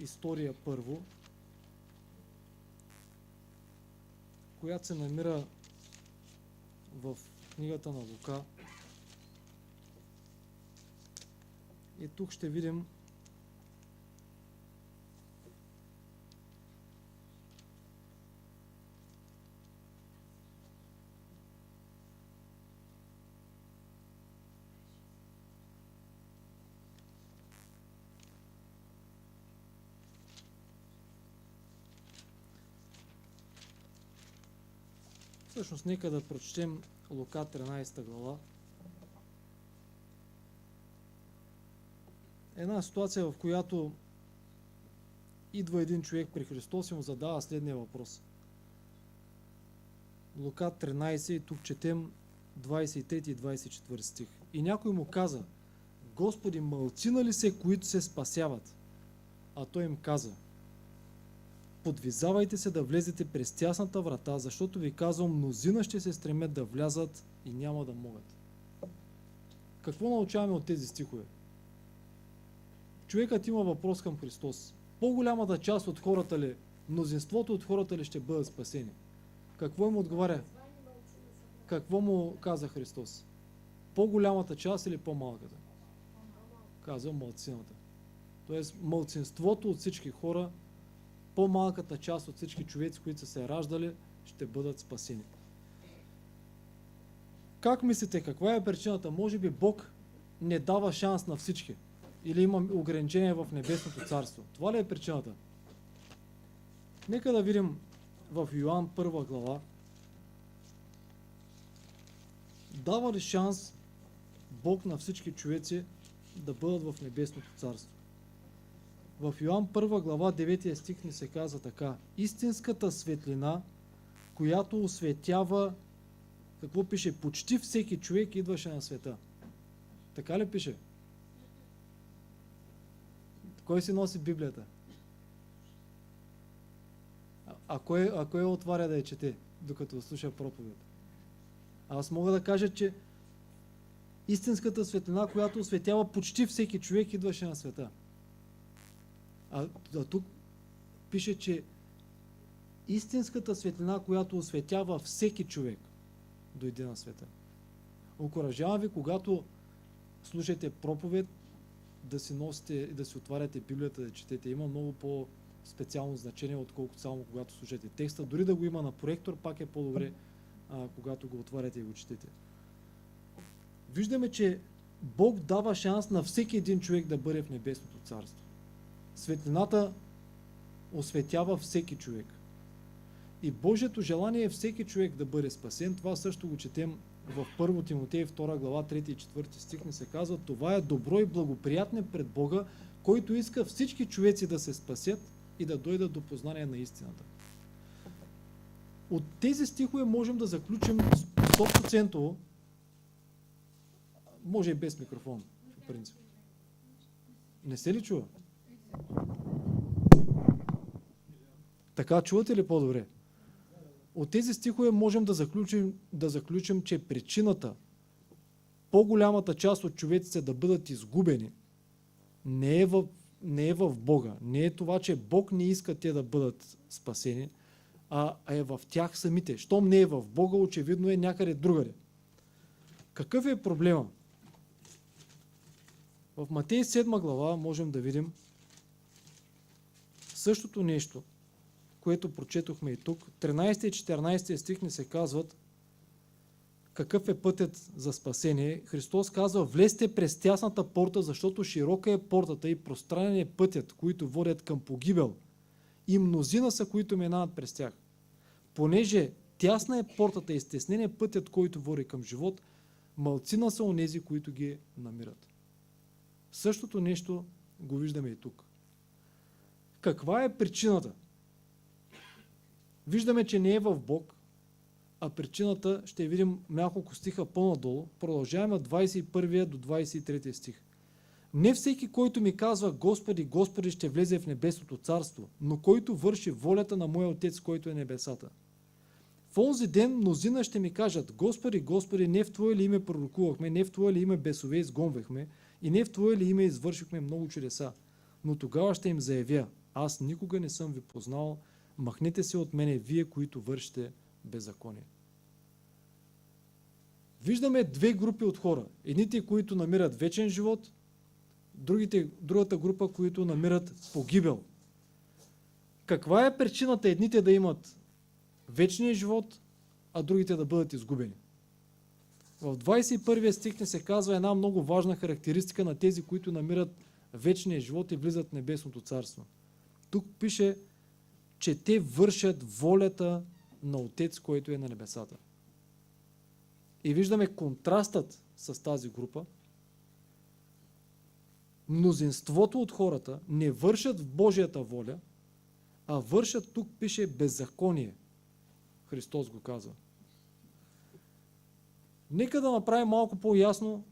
история първо, която се намира в книгата на Лука. И тук ще видим всъщност нека да прочетем Лука 13 глава. Една ситуация, в която идва един човек при Христос и му задава следния въпрос. Лука 13 и тук четем 23 и 24 стих. И някой му каза: Господи, малцина ли се, които се спасяват? А той им каза: подвизавайте се да влезете през тясната врата, защото ви казвам, мнозина ще се стремят да влязат и няма да могат. Какво научаваме от тези стихове? Човекът има въпрос към Христос. По-голямата част от хората ли, мнозинството от хората ли ще бъдат спасени? Какво им отговаря? Какво му каза Христос? По-голямата част или по-малката? Казва малцината. Тоест малцинството от всички хора, по-малката част от всички човеци, които са се раждали, ще бъдат спасени. Как мислите, каква е причината? Може би Бог не дава шанс на всички. Или има ограничения в Небесното царство. Това ли е причината? Нека да видим в Йоан 1 глава. Дава ли шанс Бог на всички човеци да бъдат в Небесното царство? В Йоан 1 глава 9 стих ни се казва така: истинската светлина, която осветява, какво пише? Почти всеки човек идваше на света. Така ли пише? Кой си носи Библията? А кой отваря да я чете, докато слуша проповед? Аз мога да кажа, че истинската светлина, която осветява почти всеки човек, идваше на света. А тук пише, че истинската светлина, която осветява всеки човек, дойде на света. Окуражавам ви, когато слушате проповед, да си носите и да си отваряте Библията, да четете. Има много по-специално значение, отколкото само когато слушате текста. Дори да го има на проектор, пак е по-добре, когато го отваряте и го четете. Виждаме, че Бог дава шанс на всеки един човек да бъде в Небесното царство. Светлината осветява всеки човек. И Божието желание е всеки човек да бъде спасен. Това също го четем в 1 Тимотей 2 глава 3 и 4 стих ни се казва: това е добро и благоприятно пред Бога, който иска всички човеци да се спасят и да дойдат до познание на истината. От тези стихове можем да заключим 100%, може и без микрофон, в принцип. Не се ли чува? Така чувате ли по-добре? От тези стихове можем да заключим, че причината по-голямата част от човеците да бъдат изгубени не е в Бога. Не е това, че Бог не иска те да бъдат спасени, а е в тях самите. Щом не е в Бога, очевидно е някъде другаде. Какъв е проблема? В Матей 7 глава можем да видим същото нещо, което прочетохме и тук. 13 и 14 стих ни се казват какъв е пътят за спасение. Христос казва: влезте през тясната порта, защото широка е портата и пространен е пътят, които водят към погибел. И мнозина са, които минават през тях. Понеже тясна е портата и стеснен е пътят, който води към живот, малцина са онези, които ги намират. Същото нещо го виждаме и тук. Каква е причината? Виждаме, че не е в Бог, а причината ще видим няколко стиха по-надолу. Продължаваме от 21 до 23 стих. Не всеки, който ми казва: Господи, Господи, ще влезе в небесното царство, но който върши волята на моя Отец, който е небесата. В онзи ден мнозина ще ми кажат: Господи, Господи, не в Твое ли име пророкувахме, не в Твое ли име бесове изгонвахме и не в Твое ли име извършихме много чудеса? Но тогава ще им заявя: Аз никога не съм ви познал, махнете се от мене, вие, които вършите беззаконие. Виждаме две групи от хора. Едните, които намират вечен живот, другата група, които намират погибел. Каква е причината едните да имат вечния живот, а другите да бъдат изгубени? В 21 стих ни се казва една много важна характеристика на тези, които намират вечния живот и влизат в небесното царство. Тук пише, че те вършат волята на Отец, който е на небесата. И виждаме контрастът с тази група. Мнозинството от хората не вършат в Божията воля, а вършат, тук пише, беззаконие. Христос го казва. Нека да направим малко по-ясно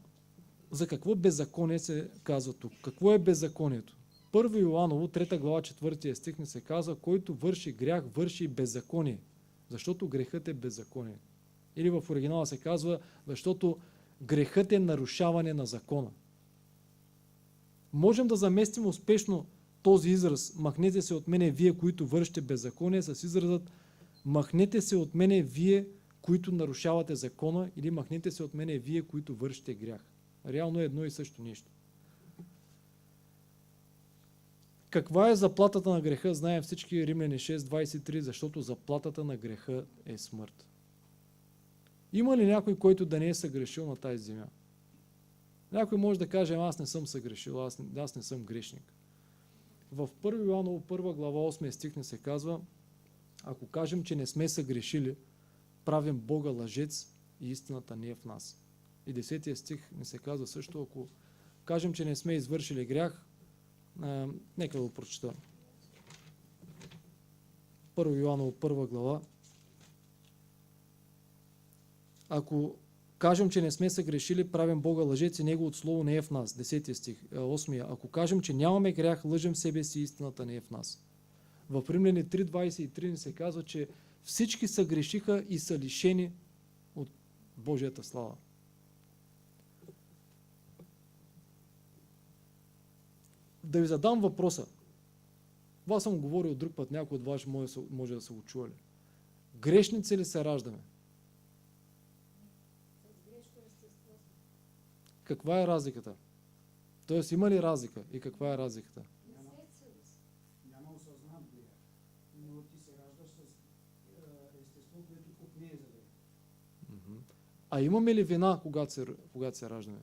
за какво беззаконие се казва тук. Какво е беззаконието? 1 Йоаново, 3 глава, 4 стих ни се казва, който върши грях, върши беззаконие. Защото грехът е беззаконие. Или в оригинала се казва, защото грехът е нарушаване на закона. Можем да заместим успешно този израз махнете се от мене вие, които вършите беззаконие, с изразът махнете се от мене вие, които нарушавате закона, или махнете се от мене вие, които вършите грях. Реално е едно и също нещо. Каква е заплатата на греха? Знаем всички, Римляни 6:23, защото заплатата на греха е смърт. Има ли някой, който да не е съгрешил на тази земя? Някой може да каже, аз не съм съгрешил, аз не съм грешник. В 1 Йоаново 1 глава 8 стих не се казва, ако кажем, че не сме съгрешили, правим Бога лъжец и истината не е в нас. И 10 стих не се казва също, ако кажем, че не сме извършили грях, нека да го прочета. 1 Йоаново 1 глава. Ако кажем, че не сме съгрешили, правим Бога лъжец и Неговото слово не е в нас. 10 стих, 8. Ако кажем, че нямаме грях, лъжем себе си, истината не е в нас. В Римляни 3:23 ни се казва, че всички съгрешиха и са лишени от Божията слава. Да ви задам въпроса. Аз съм говорил друг път, някой от вас може да са го чували. Грешници ли се раждаме? Каква е разликата? Тоест има ли разлика и каква е разликата? Няма осъзнат грех, но ти се раждаш с естество, което Бог не е завел. А имаме ли вина, когато се раждаме?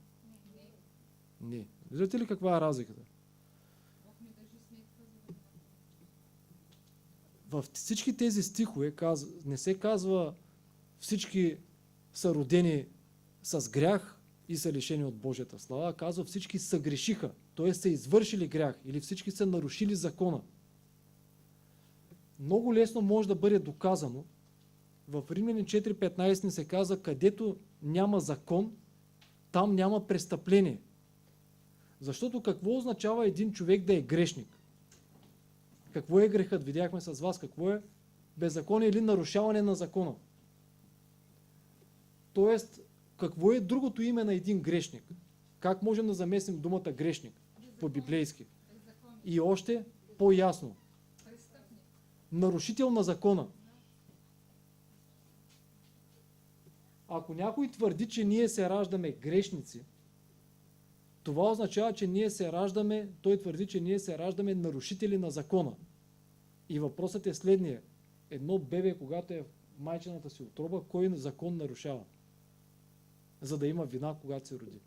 Не. Виждате ли каква е разликата? В всички тези стихове не се казва всички са родени с грях и са лишени от Божията слава, казва всички съгрешиха, т.е. са извършили грях или всички са нарушили закона. Много лесно може да бъде доказано. В Римляни 4:15 ни се казва, където няма закон, там няма престъпление. Защото какво означава един човек да е грешник? Какво е грехът? Видяхме с вас какво е беззаконие или нарушаване на закона. Тоест, какво е другото име на един грешник? Как можем да замесим думата грешник по-библейски? И още по-ясно. Нарушител на закона. Ако някой твърди, че ние се раждаме грешници, това означава, че той твърди, че ние се раждаме нарушители на закона. И въпросът е следния. Едно бебе, когато е в майчината си утроба, кой закон нарушава? За да има вина, когато се роди.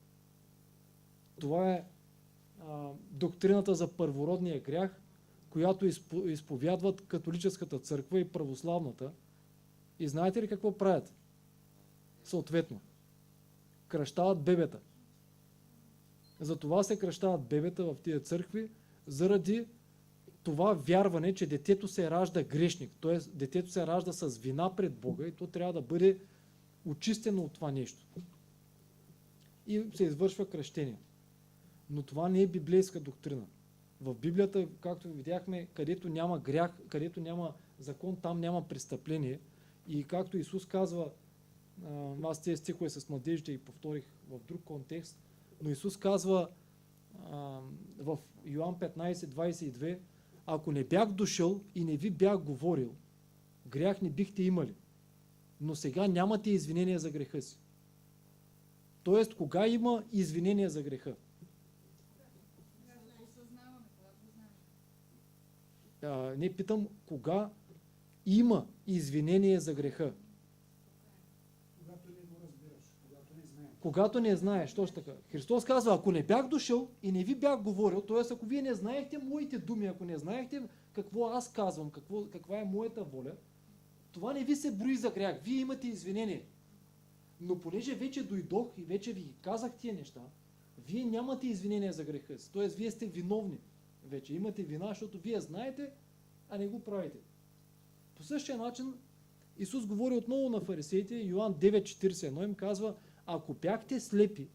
Това е доктрината за първородния грях, която изповядват католическата църква и православната. И знаете ли какво правят? Съответно, кръщават бебета. Затова се кръщават бебета в тия църкви, заради това вярване, че детето се ражда грешник, т.е. детето се ражда с вина пред Бога и то трябва да бъде очистено от това нещо. И се извършва кръщение. Но това не е библейска доктрина. В Библията, както видяхме, където няма грях, където няма закон, там няма престъпление. И както Исус казва, аз тези стихове с младежите и повторих в друг контекст, но Исус казва в Йоан 15:22, ако не бях дошъл и не ви бях говорил, грях не бихте имали. Но сега нямате извинение за греха си. Тоест, кога има извинение за греха? Не питам, кога има извинение за греха? Когато не го разбираш, когато не знаеш. Когато не знаеш, точно така. Христос казва, ако не бях дошъл и не ви бях говорил, т.е. ако вие не знаехте моите думи, ако не знаехте какво аз казвам, каква е моята воля, това не ви се брои за грях. Вие имате извинение. Но понеже вече дойдох и вече ви казах тия неща, вие нямате извинение за греха си. Т.е. вие сте виновни. Вече имате вина, защото вие знаете, а не го правите. По същия начин Исус говори отново на фарисеите, Йоан 9:41 им казва, ако бяхте слепи,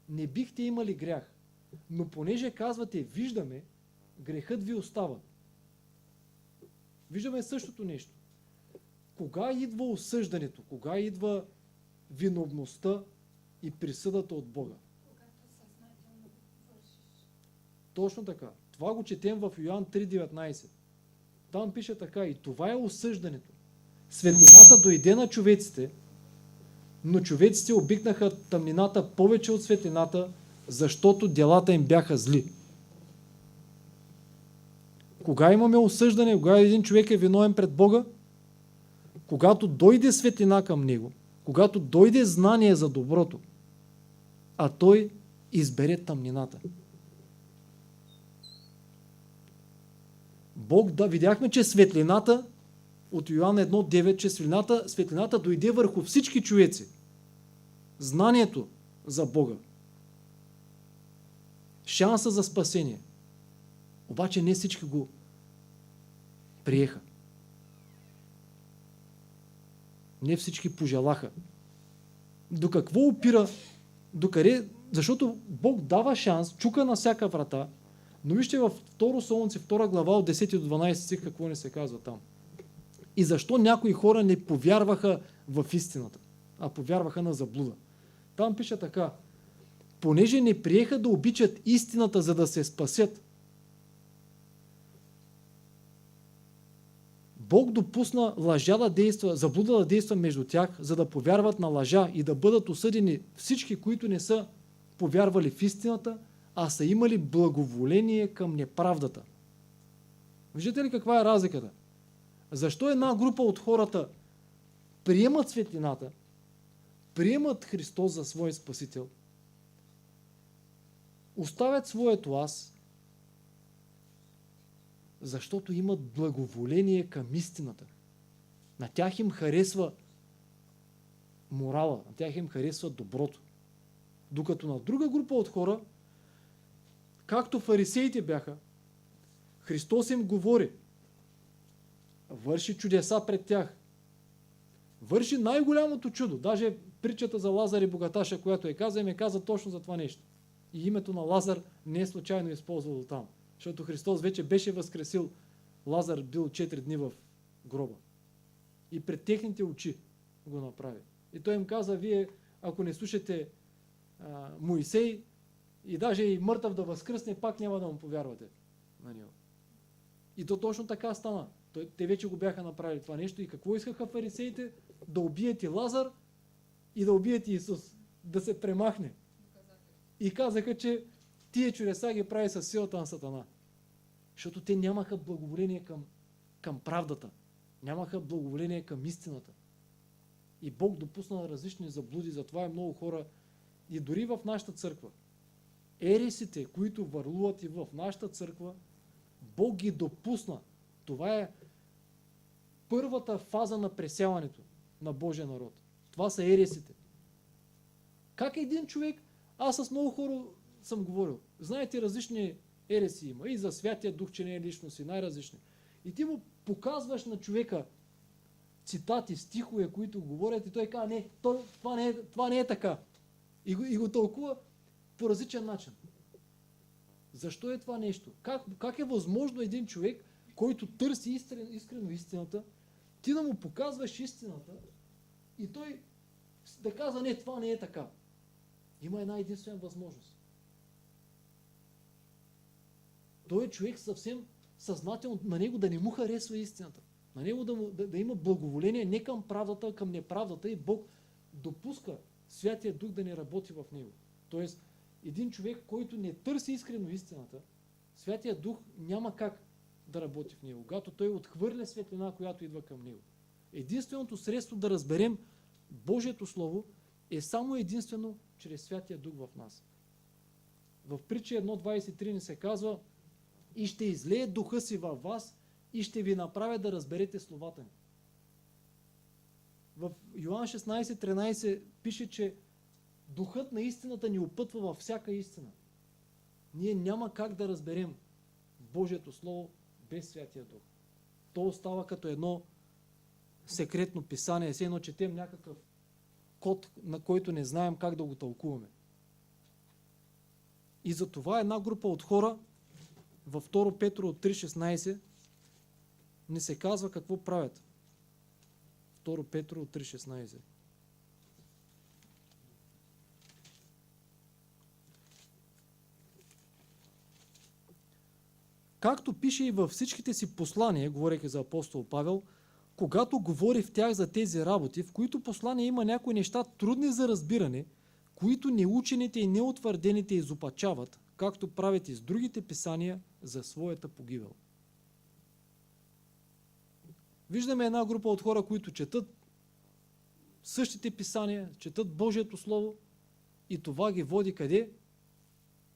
не бихте имали грях. Но понеже казвате, виждаме, грехът ви остава. Виждаме същото нещо. Кога идва осъждането? Кога идва виновността и присъдата от Бога? Точно така. Това го четем в Йоан 3:19. Там пише така, и това е осъждането. Светлината дойде на човеците, но човеците обикнаха тъмнината повече от светлината, защото делата им бяха зли. Кога имаме осъждане, кога един човек е виновен пред Бога? Когато дойде светлина към него, когато дойде знание за доброто, а той избере тъмнината. Бог, да, видяхме, че светлината от Йоан 1:9, че светлината дойде върху всички човеци. Знанието за Бога. Шанса за спасение. Обаче не всички го приеха. Не всички пожелаха. До какво опира? Докъде? Защото Бог дава шанс, чука на всяка врата, но вижте във 2 Солунци, 2 глава от 10 до 12 стих какво не се казва там. И защо някои хора не повярваха в истината, а повярваха на заблуда. Там пише така, понеже не приеха да обичат истината, за да се спасят, Бог допусна лъжа да действа, заблуда да действа между тях, за да повярват на лъжа и да бъдат осъдени всички, които не са повярвали в истината, а са имали благоволение към неправдата. Виждате ли каква е разликата? Защо една група от хората приемат светлината, приемат Христос за свой Спасител, оставят своето аз, защото имат благоволение към истината. На тях им харесва морала, на тях им харесва доброто. Докато на друга група от хора, както фарисеите бяха, Христос им говори, върши чудеса пред тях, върши най-голямото чудо. Даже притчата за Лазар и богаташа, която им е каза точно за това нещо. И името на Лазар не е случайно използвало там. Защото Христос вече беше възкресил. Лазар бил 4 дни в гроба. И пред техните очи го направи. И той им каза, вие, ако не слушате Моисей, и даже и мъртъв да възкръсне, пак няма да му повярвате на него. И то точно така стана. Те вече го бяха направили това нещо. И какво искаха фарисеите? Да убият и Лазар и да убият и Исус. Да се премахне. И казаха, че тия чудеса ги прави със силата на Сатана. Защото те нямаха благоволение към правдата. Нямаха благоволение към истината. И Бог допусна различни заблуди, затова е много хора. И дори в нашата църква. Ересите, които върлуват и в нашата църква, Бог ги допусна. Това е първата фаза на пресяването на Божия народ. Това са ересите. Как един човек, аз с много хора съм говорил, знаете, различни ереси има, и за Святия Дух, че не е личност, и най-различни. И ти му показваш на човека цитати, стихове, които говорят, и той казва, не, това не е така. И го тълкува по различен начин. Защо е това нещо? Как е възможно един човек, който търси искрено истината, ти да му показваш истината и той да казва, не, това не е така. Има една единствена възможност. Той човек съвсем съзнателно на него да не му харесва истината. На него да има благоволение не към правдата, а към неправдата и Бог допуска Святия Дух да не работи в него. Тоест, един човек, който не търси искрено истината, Святия Дух няма как да работи в него, когато той отхвърля светлина, която идва към него. Единственото средство да разберем Божието Слово е само единствено чрез Святия Дух в нас. В Притчи 1.23 ни се казва: и ще излее духа си във вас и ще ви направя да разберете словата ми. В Йоан 16.13 пише, че духът на истината ни опътва във всяка истина. Ние няма как да разберем Божието Слово без Святия Дух. То остава като едно секретно писание, все едно четем някакъв код, на който не знаем как да го тълкуваме. И затова една група от хора във 2 Петро 3.16 не се казва какво правят. 2 Петро 3.16. Както пише и във всичките си послания, говорейки за апостол Павел, когато говори в тях за тези работи, в които послания има някои неща трудни за разбиране, които неучените и неутвърдените изопачават, както правят и с другите писания за своята погибел. Виждаме една група от хора, които четат същите писания, четат Божието Слово и това ги води къде?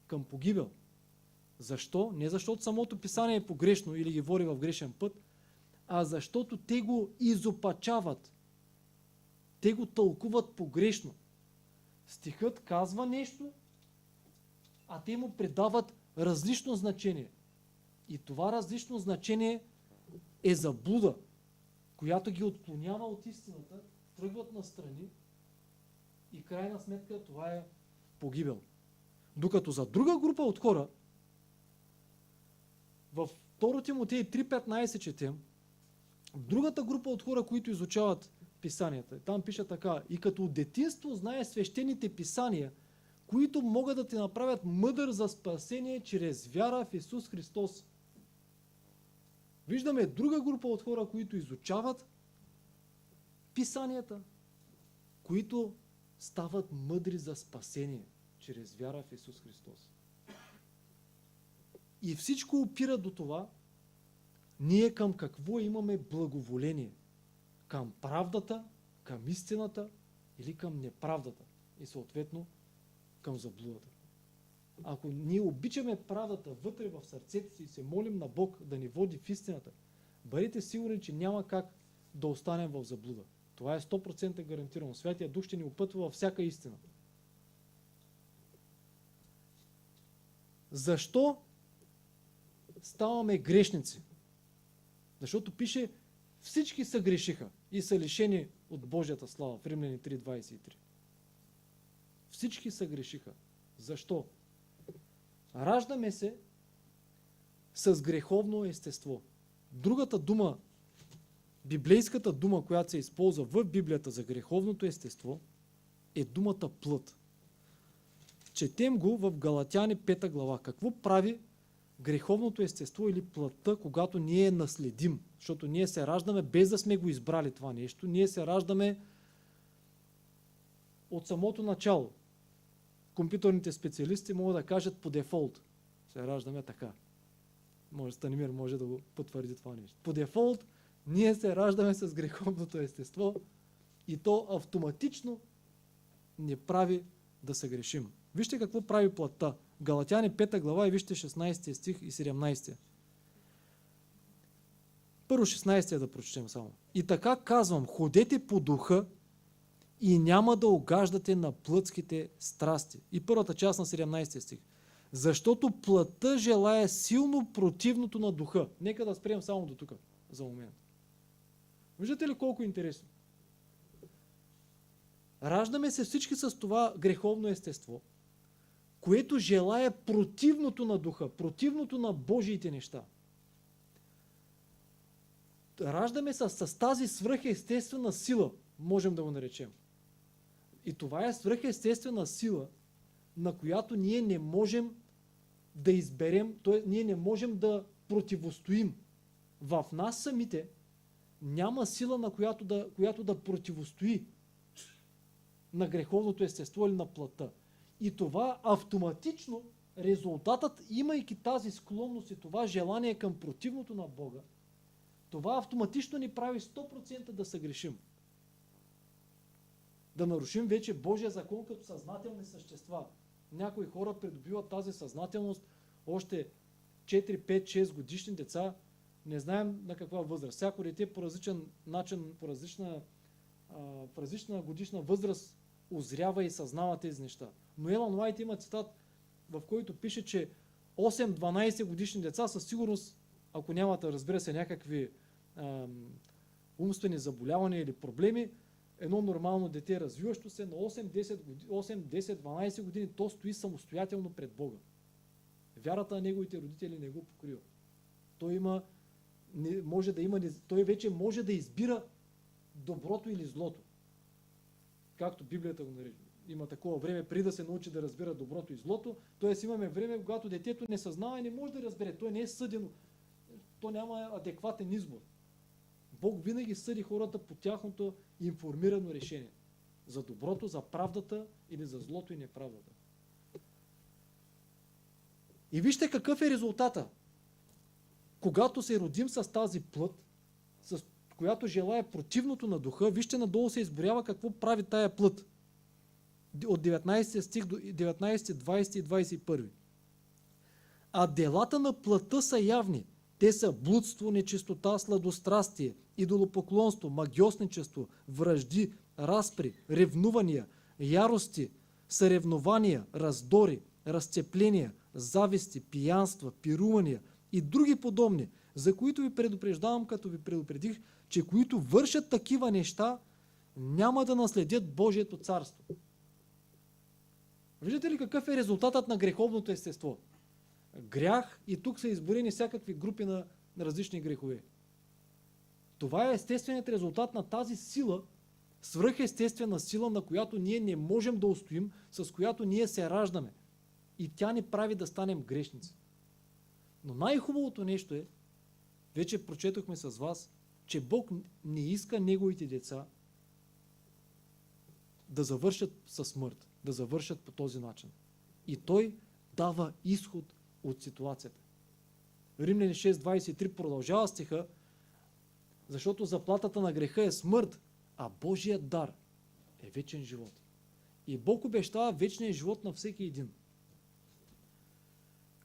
Към погибел. Защо? Не защото самото писание е погрешно или ги води в грешен път, а защото те го изопачават. Те го тълкуват погрешно. Стихът казва нещо, а те му придават различно значение. И това различно значение е заблуда, която ги отклонява от истината, тръгват настрани и крайна сметка това е погибел. Докато за друга група от хора, в 2 Тимотей 3.15 четем, другата група от хора, които изучават писанията, там пише така: и като от детинство знае свещените писания, които могат да те направят мъдър за спасение чрез вяра в Исус Христос. Виждаме друга група от хора, които изучават писанията, които стават мъдри за спасение чрез вяра в Исус Христос. И всичко опира до това, ние към какво имаме благоволение? Към правдата, към истината или към неправдата? И съответно към заблудата. Ако ние обичаме правдата вътре в сърцето си и се молим на Бог да ни води в истината, бъдете сигурни, че няма как да останем в заблуда. Това е 100% гарантирано. Святия Дух ще ни опътва във всяка истина. Защо ставаме грешници? Защото пише: всички са грешиха и са лишени от Божията слава в Римляни 3.23. Всички са грешиха. Защо? Раждаме се с греховно естество. Другата дума, библейската дума, която се използва в Библията за греховното естество, е думата плът. Четем го в Галатяни 5 глава. Какво прави греховното естество или плътта, когато ние наследим? Защото ние се раждаме без да сме го избрали това нещо. Ние се раждаме от самото начало. Компютърните специалисти могат да кажат по дефолт. Се раждаме така. Станимир може да го потвърди това нещо. По дефолт ние се раждаме с греховното естество и то автоматично ни прави да се грешим. Вижте какво прави плътта. Галатяни 5 глава и вижте 16 стих и 17. Първо 16 да прочетем само. И така казвам: ходете по духа и няма да угаждате на плътските страсти. И първата част на 17 стих. Защото плътта желае силно противното на духа. Нека да спрем само до тук за момент. Виждате ли колко интересно? Раждаме се всички с това греховно естество, което желае противното на духа, противното на Божиите неща. Раждаме се с тази свръхестествена сила, можем да го наречем. И това е свръхестествена сила, на която ние не можем да изберем, т.е. ние не можем да противостоим. В нас самите няма сила, на която да противостои на греховното естество или на плътта. И това автоматично, резултатът, имайки тази склонност и това желание към противното на Бога, това автоматично ни прави 100% да съгрешим. Да нарушим вече Божия закон като съзнателни същества. Някои хора придобиват тази съзнателност още 4, 5, 6 годишни деца, не знаем на каква възраст. Всяко дете по различен начин, в различна годишна възраст озрява и съзнава тези неща. Но Елън Уайт има цитат, в който пише, че 8-12 годишни деца със сигурност, ако нямат, разбира се, някакви умствени заболявания или проблеми, едно нормално дете, развиващо се на 8-10-12 години, то стои самостоятелно пред Бога. Вярата на неговите родители не го покрива. Той вече може да избира доброто или злото. Както Библията го нарича. Има такова време, преди да се научи да разбира доброто и злото, т.е. имаме време, когато детето не съзнава и не може да разбере. Той не е съдено. То няма адекватен избор. Бог винаги съди хората по тяхното информирано решение. За доброто, за правдата или за злото и неправдата. И вижте какъв е резултата. Когато се родим с тази плът, с която желая противното на духа, вижте надолу се изборява какво прави тая плът. От 19 стих до 19, 20 и 21. А делата на плътта са явни. Те са блудство, нечистота, сладострастие, идолопоклонство, магьосничество, вражди, разпри, ревнувания, ярости, съревнования, раздори, разцепления, зависти, пиянства, пирувания и други подобни, за които ви предупреждавам, като ви предупредих, че които вършат такива неща, няма да наследят Божието царство. Виждате ли какъв е резултатът на греховното естество? Грях, и тук са изборени всякакви групи на различни грехове. Това е естественият резултат на тази сила, свръхестествена сила, на която ние не можем да устоим, с която ние се раждаме. И тя ни прави да станем грешници. Но най-хубавото нещо е, вече прочетохме с вас, че Бог не иска неговите деца да завършат със смърт, да завършат по този начин. И Той дава изход от ситуацията. Римляни 6.23 продължава стиха, защото заплатата на греха е смърт, а Божият дар е вечен живот. И Бог обещава вечния живот на всеки един.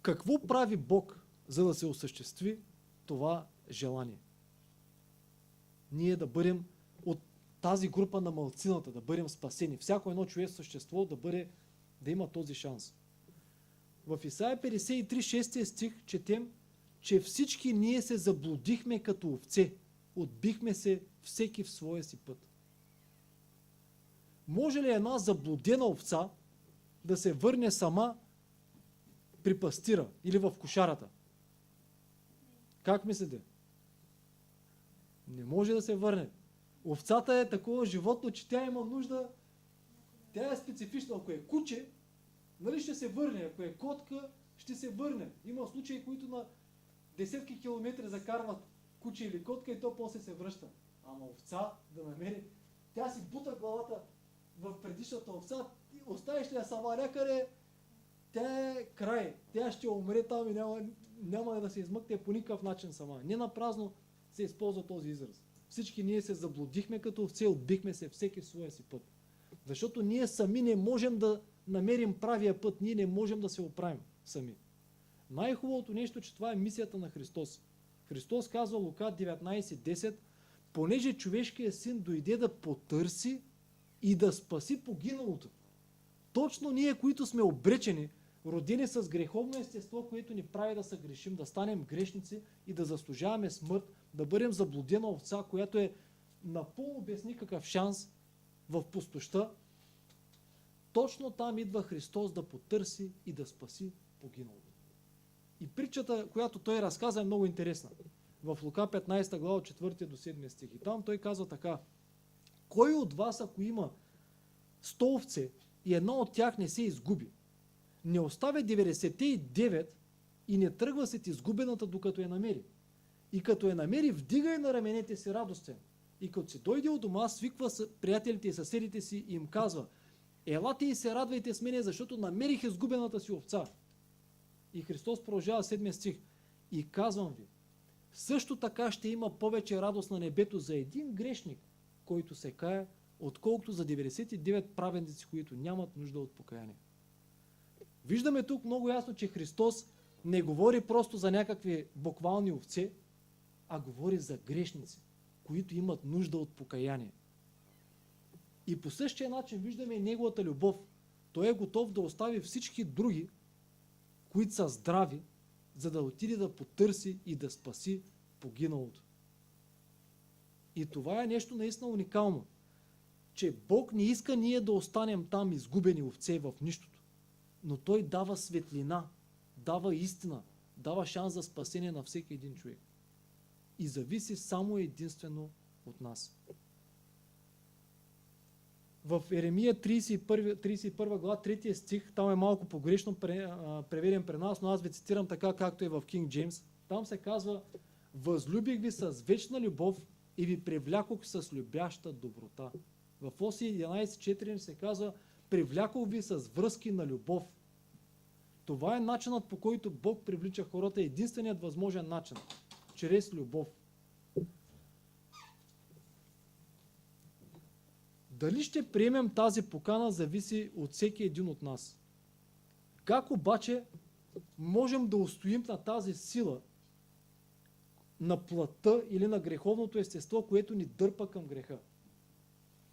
Какво прави Бог, за да се осъществи това желание? Ние да бъдем от тази група на малцината, да бъдем спасени. Всяко едно човешко същество да има този шанс. В Исаия 53, 6 стих четем, че всички ние се заблудихме като овце, отбихме се всеки в своя си път. Може ли една заблудена овца да се върне сама при пастира или в кошарата? Как мислите? Не може да се върне. Овцата е такова животно, че тя има нужда, тя е специфична. Ако е куче, нали ще се върне, ако е котка, ще се върне. Има случаи, които на десетки километри закарват куче или котка и то после се връща. Ама овца да намери, тя си бута главата в предишната овца, оставиш ли я сама някъде, тя е край. Тя ще умре там и няма да се измъкне по никакъв начин сама. Не напразно се използва този израз. Всички ние се заблудихме като овце, отбихме се всеки в своя си път. Защото ние сами не можем да намерим правия път, ние не можем да се оправим сами. Най-хубавото нещо, че това е мисията на Христос. Христос казва Лука 19:10, понеже човешкият син дойде да потърси и да спаси погиналото. Точно ние, които сме обречени, родени с греховно естество, което ни прави да съгрешим, да станем грешници и да заслужаваме смърт, да бъдем заблудена овца, която е напълно без никакъв шанс в пустощта, точно там идва Христос да потърси и да спаси погиналото. И притчата, която той разказа, е много интересна. В Лука 15 глава от 4 до 7 стих. И там той казва така: кой от вас, ако има 100 овце и една от тях не се изгуби, не оставя 99 и не тръгва след изгубената, докато я намери. И като я намери, вдига я на раменете си радостен. И като си дойде от дома, свиква с приятелите и съседите си и им казва: елате и се радвайте с мене, защото намерих изгубената си овца. И Христос продължава 7 стих. И казвам ви, също така ще има повече радост на небето за един грешник, който се кае, отколкото за 99 праведници, които нямат нужда от покаяние. Виждаме тук много ясно, че Христос не говори просто за някакви буквални овце, а говори за грешници, които имат нужда от покаяние. И по същия начин виждаме и неговата любов. Той е готов да остави всички други, които са здрави, за да отиде да потърси и да спаси погиналото. И това е нещо наистина уникално, че Бог не иска ние да останем там изгубени овце в нищото, но Той дава светлина, дава истина, дава шанс за спасение на всеки един човек. И зависи само единствено от нас. В Еремия 31 глава, 3 стих, там е малко погрешно преведен при нас, но аз ви цитирам така, както е в King James. Там се казва: възлюбих ви с вечна любов и ви привлякох с любяща доброта. В Оси 11.4 се казва: привлякох ви с връзки на любов. Това е начинът, по който Бог привлича хората, единственият възможен начин. Чрез любов. Дали ще приемем тази покана, зависи от всеки един от нас. Как обаче можем да устоим на тази сила на плътта или на греховното естество, което ни дърпа към греха?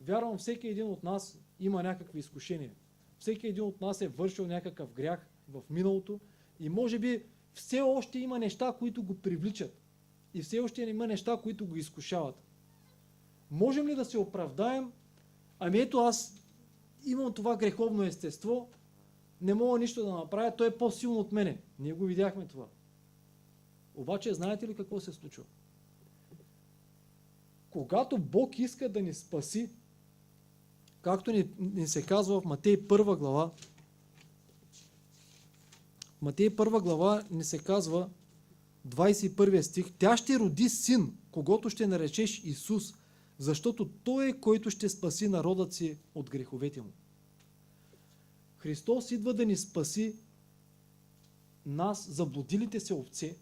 Вярвам, всеки един от нас има някакви изкушения. Всеки един от нас е вършил някакъв грях в миналото и може би все още има неща, които го привличат. И все още има неща, които го изкушават. Можем ли да се оправдаем? Ами ето, аз имам това греховно естество, не мога нищо да направя, той е по-силно от мене. Ние го видяхме това. Обаче, знаете ли какво се случва? Когато Бог иска да ни спаси, както ни се казва в Матей 1 глава, Матей 1 глава ни се казва 21 стих: тя ще роди син, когото ще наречеш Исус, защото Той е, който ще спаси народът си от греховете му. Христос идва да ни спаси нас, заблудилите се овце,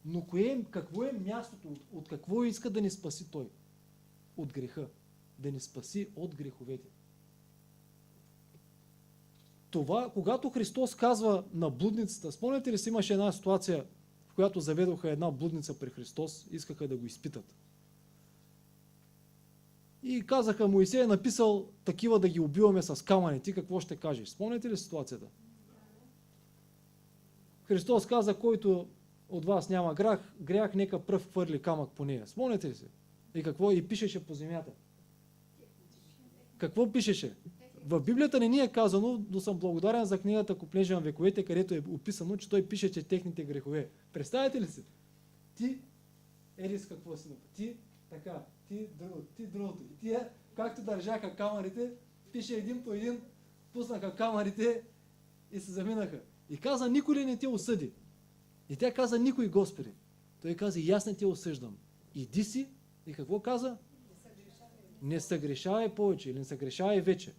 но какво е мястото, от какво иска да ни спаси Той? От греха. Да ни спаси от греховете. Това, когато Христос казва на блудницата, спомняте ли си, имаше една ситуация, в която заведоха една блудница при Христос, искаха да го изпитат. И казаха: Моисей е написал такива да ги убиваме с камъни. Ти какво ще кажеш? Спомняте ли ситуацията? Христос каза: който от вас няма грях, нека пръв хвърли камък по нея. Спомняте ли се? И какво? И пишеше по земята. Какво пишеше? В Библията не ни е казано, но съм благодарен за книгата Копнежа на вековете, където е описано, че той пише техните грехове. Представете ли си? Ти, еди с какво си напа? Ти, така, ти другото. И тия, както държаха камъните, пише един по един, пуснаха камъните и се заминаха. И каза: никой ли не те осъди? И тя каза: никой, Господи. Той каза: и аз не те осъждам. Иди си. И какво каза? Не съгрешавай повече или не съгрешавай вече.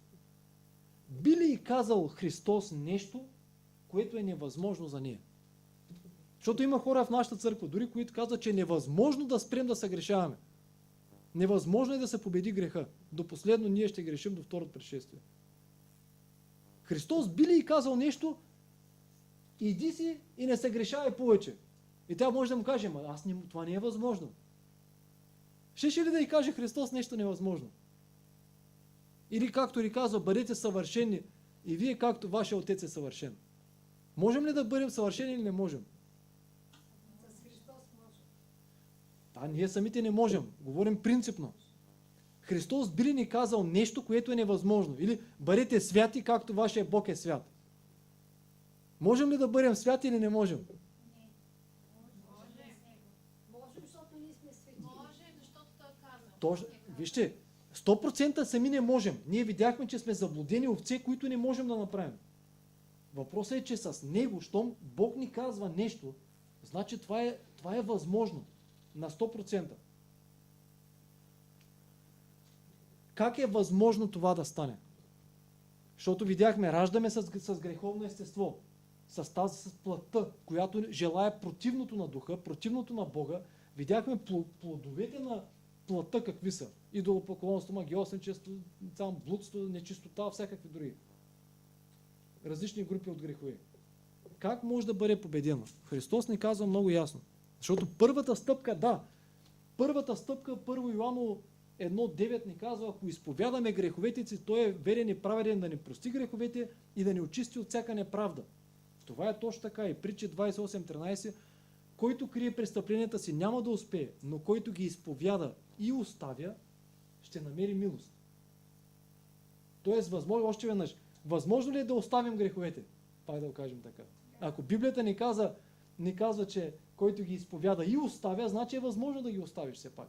Би ли казал Христос нещо, което е невъзможно за нея? Защото има хора в нашата църква, дори които казват, че е невъзможно да спрем да съгрешаваме. Невъзможно е да се победи греха. До последно ние ще грешим до второто пришествие. Христос би ли казал нещо: иди си и не съгрешавай повече. И тя може да му каже: това не е възможно. Щеше ли да й каже Христос нещо невъзможно? Или както ни казва: бъдете съвършени и вие както вашия Отец е съвършен. Можем ли да бъдем съвършени или не можем? С Христос можем. Да, ние самите не можем. Говорим принципно. Христос би ли ни казал нещо, което е невъзможно? Или бъдете святи, както вашия Бог е свят? Можем ли да бъдем святи или не можем? Не. Може. Можем, защото ние сме свети. Може, защото той казал. Точно. Вижте, 100% сами не можем. Ние видяхме, че сме заблудени овце, които не можем да направим. Въпросът е, че с него, щом Бог ни казва нещо, значи това е възможно на 100%. Как е възможно това да стане? Защото видяхме, раждаме с греховно естество, с плътта, която желая противното на духа, противното на Бога. Видяхме плодовете на плътта какви са. Идолопоклонство, магиосничество, блудство, нечистота, всякакви други. Различни групи от грехове. Как може да бъде победено? Христос ни казва много ясно. Защото първата стъпка, първо Йоанно 1.9 ни казва, ако изповядаме греховете си, той е верен и праведен да ни прости греховете и да ни очисти от всяка неправда. Това е точно така. И Притчи 28.13, който крие престъпленията си няма да успее, но който ги изповяда и оставя, ще намери милост. Тоест, възможно, още веднъж, възможно ли е да оставим греховете? Пак да го кажем така. Ако Библията ни казва, че който ги изповяда и оставя, значи е възможно да ги оставиш все пак.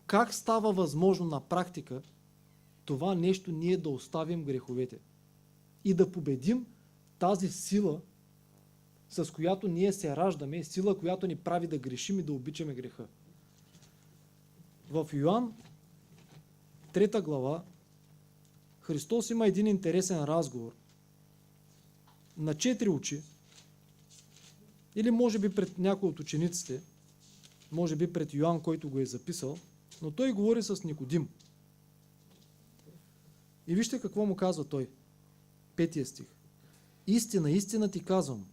Как става възможно на практика това нещо ние да оставим греховете и да победим тази сила, с която ние се раждаме, сила, която ни прави да грешим и да обичаме греха? В Йоан 3 глава Христос има един интересен разговор на 4 очи, или може би пред някой от учениците, може би пред Йоан, който го е записал, но той говори с Никодим. И вижте какво му казва той. 5 стих. Истина, истина ти казвам,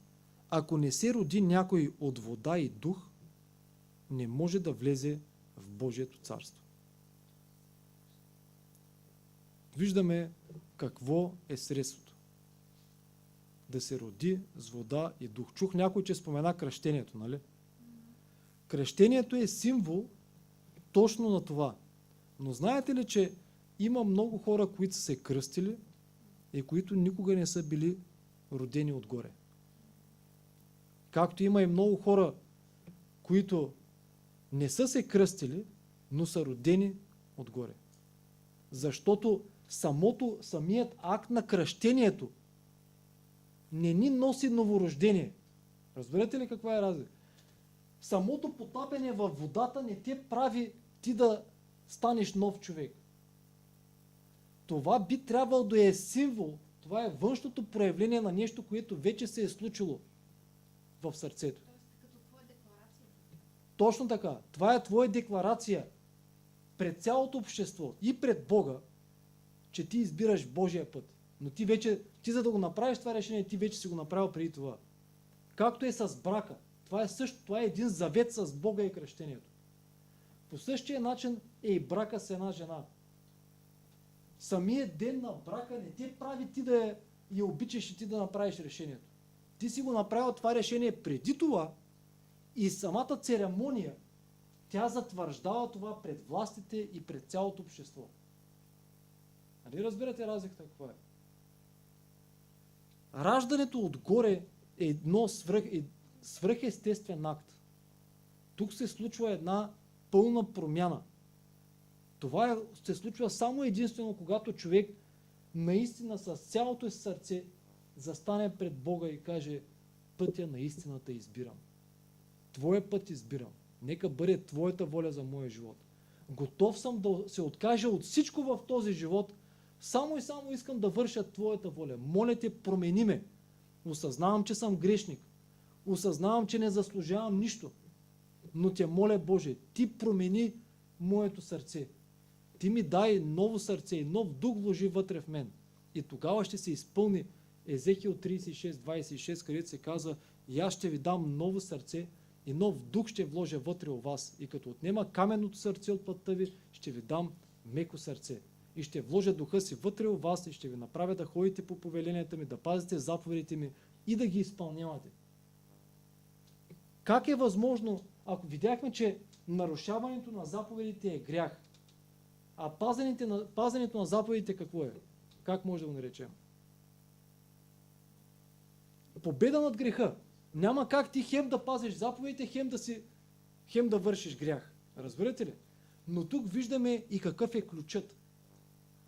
ако не се роди някой от вода и дух, не може да влезе в Божието царство. Виждаме какво е средството. Да се роди с вода и дух. Чух някой, че спомена кръщението, нали? Кръщението е символ точно на това. Но знаете ли, че има много хора, които са се кръстили и които никога не са били родени отгоре? Както има и много хора, които не са се кръстили, но са родени отгоре. Защото самият акт на кръщението не ни носи новорождение. Разбирате ли каква е разлика? Самото потапяне във водата не те прави ти да станеш нов човек. Това би трябвало да е символ, това е външното проявление на нещо, което вече се е случило в сърцето. Като твоя декларация. Точно така. Това е твоя декларация пред цялото общество и пред Бога, че ти избираш Божия път. Но ти за да го направиш това решение, ти вече си го направил преди това. Както е с брака. Това е един завет с Бога и кръщението. По същия начин е и брака с една жена. Самият ден на брака не те прави ти да я обичаш и ти да направиш решението. Ти си го направил това решение преди това и самата церемония, тя затвърждава това пред властите и пред цялото общество. Нали разбирате разликата каква е? Раждането отгоре е едно свръхестествен акт. Тук се случва една пълна промяна. Това се случва само единствено, когато човек наистина с цялото си сърце застане пред Бога и каже: пътя на истината избирам. Твоя път избирам. Нека бъде Твоята воля за моя живот. Готов съм да се откажа от всичко в този живот, само и само искам да върша Твоята воля. Моля Те, промени ме. Осъзнавам, че съм грешник. Осъзнавам, че не заслужавам нищо. Но Те моля, Боже, Ти промени моето сърце. Ти ми дай ново сърце и нов дух вложи вътре в мен. И тогава ще се изпълни Езекиел 36:26, където се казва: и аз ще ви дам ново сърце и нов дух ще вложа вътре у вас. И като отнема каменното сърце от плътта ви, ще ви дам меко сърце. И ще вложа духа си вътре у вас и ще ви направя да ходите по повеленията ми, да пазите заповедите ми и да ги изпълнявате. Как е възможно, ако видяхме, че нарушаването на заповедите е грях, а пазенето на заповедите какво е? Как може да го наречем? Победа над греха. Няма как ти хем да пазиш заповедите, хем да вършиш грях. Разбирате ли? Но тук виждаме и какъв е ключът.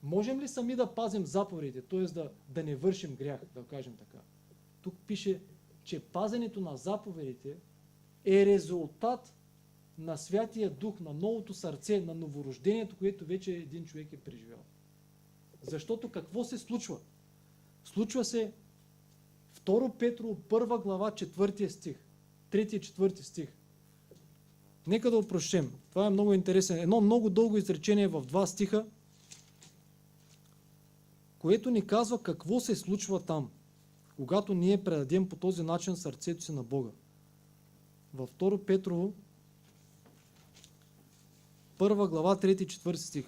Можем ли сами да пазим заповедите, т.е. да не вършим грях, да кажем така? Тук пише, че пазенето на заповедите е резултат на Святия Дух, на новото сърце, на новорождението, което вече един човек е преживял. Защото какво се случва? Случва се 2 Петро 1 глава 4 стих. 3 и 4 стих. Нека да опрощем. Това е много интересен. Едно много дълго изречение в 2 стиха, което ни казва какво се случва там, когато ние предадем по този начин сърцето си на Бога. Във 2 Петрово 1 глава 3 и 4 стих.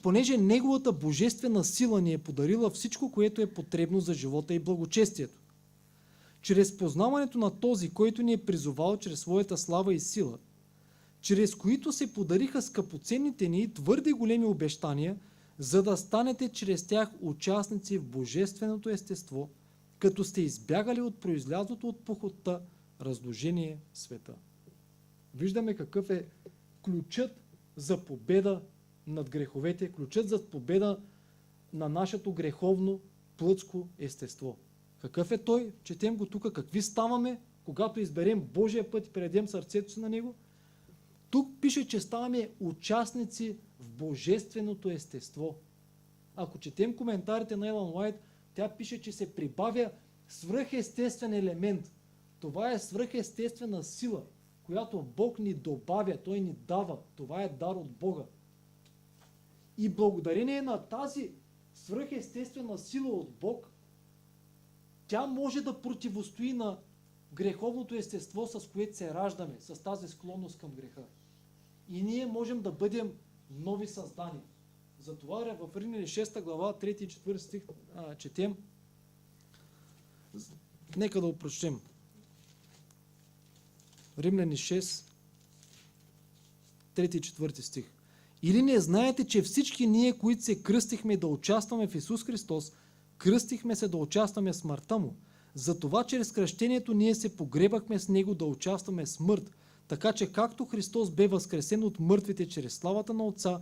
Понеже Неговата божествена сила ни е подарила всичко, което е потребно за живота и благочестието. Чрез познаването на този, който ни е призовал чрез своята слава и сила, чрез които се подариха скъпоценните ни твърде големи обещания, за да станете чрез тях участници в божественото естество, като сте избягали от произлязлото от похотта разложение в света. Виждаме какъв е ключът за победа над греховете, ключът за победа на нашето греховно плътско естество. Какъв е той? Четем го тук. Какви ставаме, когато изберем Божия път и предадем сърцето си на Него? Тук пише, че ставаме участници в божественото естество. Ако четем коментарите на Елън Уайт, тя пише, че се прибавя свръхестествен елемент. Това е свръхестествена сила, която Бог ни добавя, Той ни дава. Това е дар от Бога. И благодарение на тази свръхестествена сила от Бог, тя може да противостои на греховното естество, с което се раждаме, с тази склонност към греха. И ние можем да бъдем нови създания. Затова в Римляни 6 глава, 3 и 4 стих четем. Нека да опрочтем. Римляни 6, 3 и 4 стих. Или не знаете, че всички ние, които се кръстихме да участваме в Исус Христос, кръстихме се да участваме в смъртта Му. Затова чрез кръщението ние се погребахме с Него да участваме в смърт, така че както Христос бе възкресен от мъртвите чрез славата на Отца,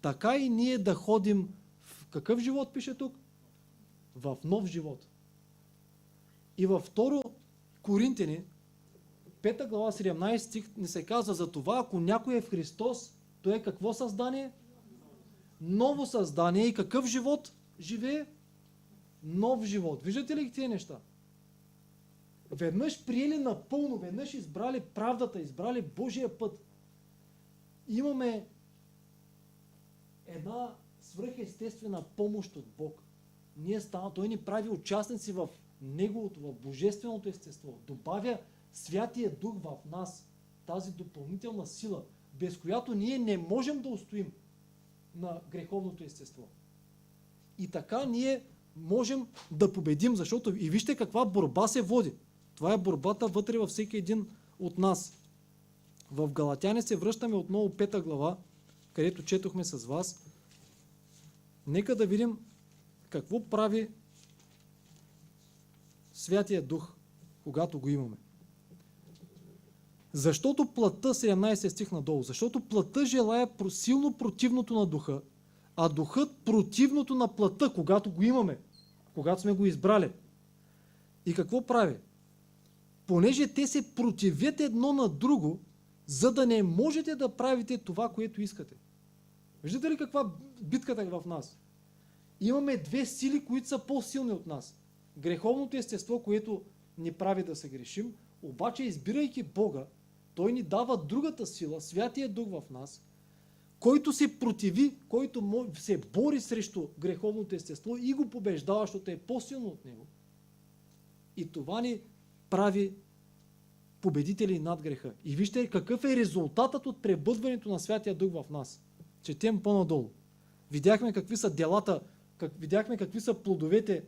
така и ние да ходим в какъв живот пише тук? В нов живот. И във 2 Коринтяни, 5 глава 17 стих ни се казва за това, ако някой е в Христос, то е какво създание? Ново създание. И какъв живот живее? Нов живот. Виждате ли тези неща? Веднъж приели напълно, веднъж избрали правдата, избрали Божия път. Имаме една свръхестествена помощ от Бог. Той ни прави участници в Неговото, в Божественото естество. Добавя Святия Дух в нас, тази допълнителна сила, без която ние не можем да устоим на греховното естество. И така ние можем да победим, защото и вижте каква борба се води. Това е борбата вътре във всеки един от нас. В Галатяни се връщаме отново 5 глава, където четохме с вас. Нека да видим какво прави Святия Дух, когато го имаме. Защото плътта, 17 стих надолу, защото плътта желая силно противното на духа, а духът противното на плътта, когато го имаме, когато сме го избрали. И какво прави? Понеже те се противят едно на друго, за да не можете да правите това, което искате. Виждате ли каква битката е в нас? Имаме две сили, които са по-силни от нас. Греховното естество, което ни прави да се грешим, обаче избирайки Бога, Той ни дава другата сила, Святия Дух в нас, който се противи, който се бори срещу греховното естество и го побеждава, защото е по-силно от него. И това ни прави победители над греха. И вижте какъв е резултатът от пребъдването на Святия Дух в нас. Четем по-надолу. Видяхме какви са делата, видяхме какви са плодовете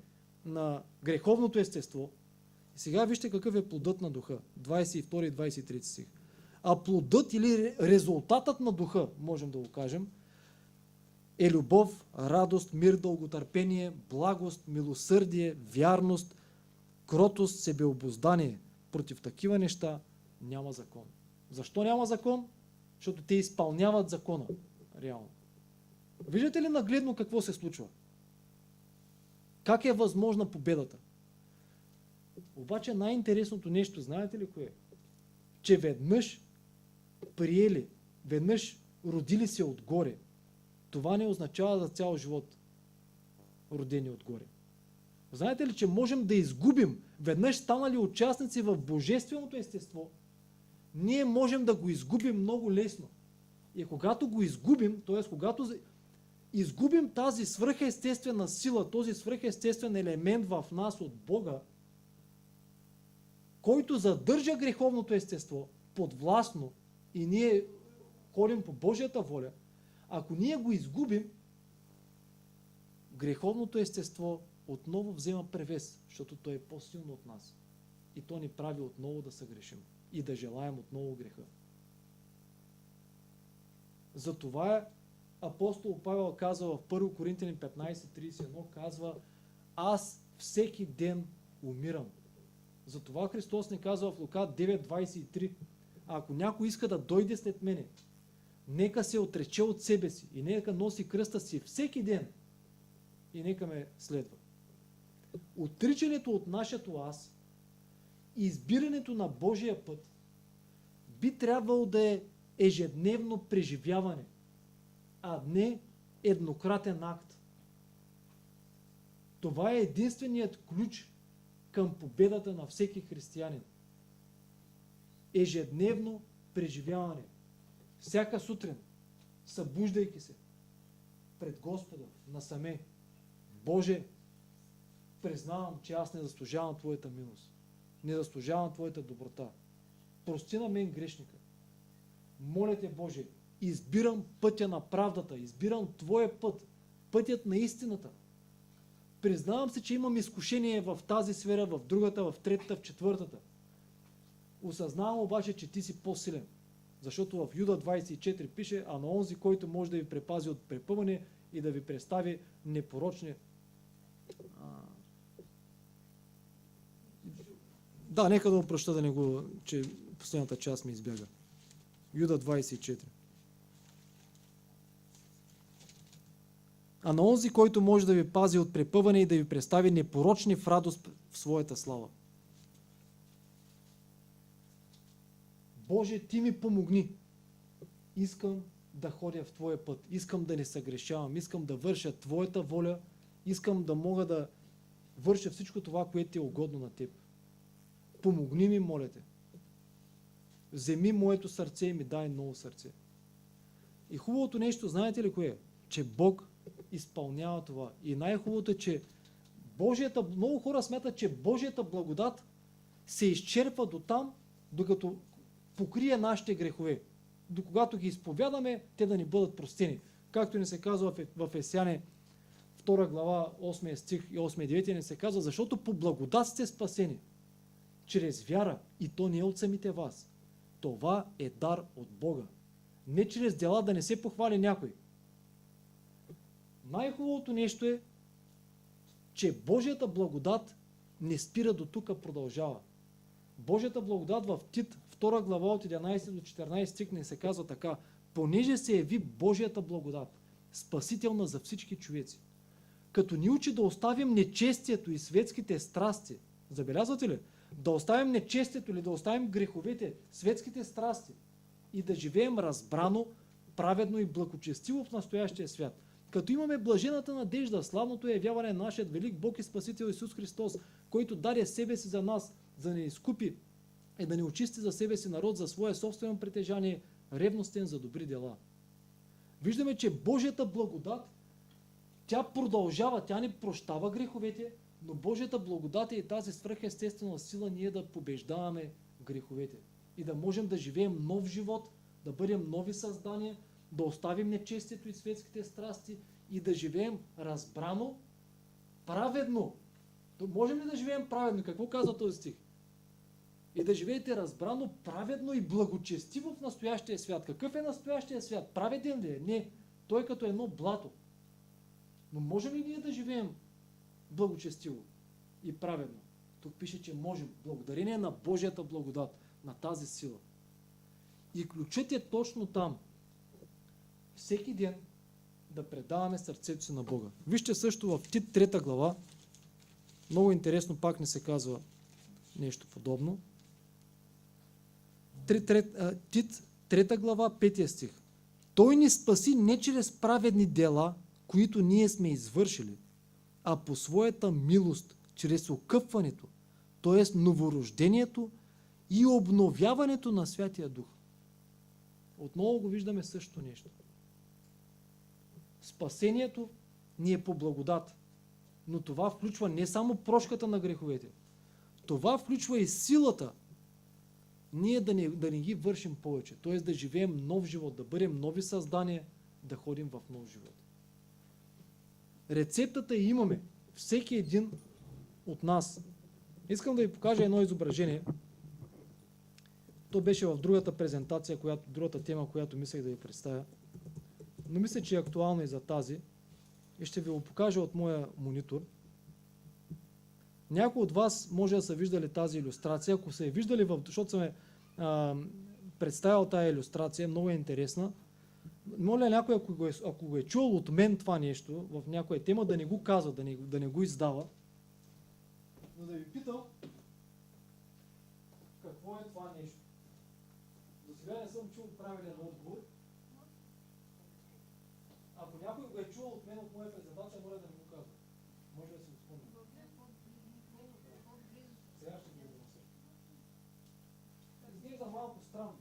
на греховното естество. И сега вижте какъв е плодът на духа. 22 и 23 стих. А плодът или резултатът на духа, можем да го кажем, е любов, радост, мир, дълготърпение, благост, милосърдие, вярност, кротост, себеобуздание. Против такива неща няма закон. Защо няма закон? Защото те изпълняват закона. Реално. Виждате ли нагледно какво се случва? Как е възможна победата? Обаче най-интересното нещо, знаете ли кое е? Че веднъж приели, веднъж родили се отгоре, това не означава за цял живот родени отгоре. Знаете ли, че можем да изгубим, веднъж станали участници в божественото естество, ние можем да го изгубим много лесно. И когато го изгубим, т.е. когато изгубим тази свръхестествена сила, този свръхестествен елемент в нас от Бога, който задържа греховното естество подвластно и ние ходим по Божията воля, ако ние го изгубим, греховното естество отново взема превес, защото то е по-силно от нас. И то ни прави отново да съгрешим и да желаем отново греха. Затова апостол Павел казва в 1 Коринтияни 15:31, казва: аз всеки ден умирам. Затова Христос ни казва в Лука 9:23, ако някой иска да дойде след мене, нека се отрече от себе си и нека носи кръста си всеки ден и нека ме следва. Отричането от нашето аз и избирането на Божия път би трябвало да е ежедневно преживяване, а не еднократен акт. Това е единственият ключ към победата на всеки християнин. Ежедневно преживяване. Всяка сутрин, събуждайки се пред Господа насаме: Боже, признавам, че аз не заслужавам Твоята милост. Не заслужавам Твоята доброта. Прости на мен грешника. Моля Те, Боже, избирам пътя на правдата, избирам Твоя път, пътят на истината. Признавам се, че имам изкушение в тази сфера, в другата, в третата, в четвъртата. Осъзнавам обаче, че Ти си по-силен. Защото в Юда 24 пише: а на онзи, който може да ви препази от препъване и да ви представи непорочни. Да, нека да му проща, да не го, че последната част ми избяга. Юда 24. А на онзи, който може да ви пази от препъване и да ви представи непорочни в радост в своята слава. Боже, Ти ми помогни. Искам да ходя в Твоя път. Искам да не съгрешавам. Искам да върша Твоята воля. Искам да мога да върша всичко това, което е угодно на Теб. Помогни ми, моля Те. Вземи моето сърце и ми дай ново сърце. И хубавото нещо, знаете ли кое е? Че Бог изпълнява това. И най-хубавото е, че много хора смятат, че Божията благодат се изчерпва до там, докато покрие нашите грехове. До когато ги изповядаме, те да ни бъдат простени. Както ни се казва в Есяне 2 глава 8 стих и 8-9 ни се казва: защото по благодат сте спасени чрез вяра, и то не е от самите вас. Това е дар от Бога. Не чрез дела, да не се похвали някой. Най-хубавото нещо е, че Божията благодат не спира до тук, а продължава. Божията благодат в Тит 2 глава от 11 до 14 стих не се казва така: понеже се яви Божията благодат, спасителна за всички човеци, като ни учи да оставим нечестието и светските страсти. Забелязвате ли? Да оставим нечестието или да оставим греховете, светските страсти и да живеем разбрано, праведно и благочестиво в настоящия свят. Като имаме блажената надежда, славното явяване на нашия велик Бог и Спасител Исус Христос, който даде себе си за нас, за да ни изкупи и да ни очисти за себе си народ за свое собствено притежание, ревностен за добри дела. Виждаме, че Божията благодат, тя продължава, тя ни прощава греховете, но Божията благодат е и тази свръхестествена сила ние да побеждаваме греховете и да можем да живеем нов живот, да бъдем нови създания, да оставим нечестието и светските страсти и да живеем разбрано, праведно. Можем ли да живеем праведно? Какво казва този стих? И да живеете разбрано, праведно и благочестиво в настоящия свят. Какъв е настоящия свят? Праведен ли е? Не. Той е като едно блато. Но можем ли ние да живеем благочестиво и праведно? Тук пише, че можем. Благодарение на Божията благодат, на тази сила. И ключът е точно там. Всеки ден да предаваме сърцето си на Бога. Вижте също в Тит 3 глава, много интересно, пак не се казва нещо подобно. Тит 3 глава, 5 стих. Той ни спаси не чрез праведни дела, които ние сме извършили, а по своята милост, чрез окъпването, т.е. новорождението и обновяването на Святия Дух. Отново го виждаме същото нещо. Спасението ни е по благодат, но това включва не само прошката на греховете, това включва и силата ние да не ги вършим повече, т.е. да живеем нов живот, да бъдем нови създания, да ходим в нов живот. Рецептата я имаме. Всеки един от нас. Искам да ви покажа едно изображение. То беше в другата презентация, другата тема, която мислех да ви представя. Но мисля, че е актуална и за тази. И ще ви го покажа от моя монитор. Някои от вас може да са виждали тази илюстрация. Ако са я виждали, защото съм представил тази илюстрация, много е интересна. Моля някой, ако го е чул от мен това нещо в някоя тема, да не го казва, да не го издава. Но да ви питам какво е това нещо. До сега не съм чул правилен отговор. Ако някой го е чул от мен, от моя презентация, моля да не го казва. Може да си го спомня. Сега ще го видим също. Изглежда малко странно.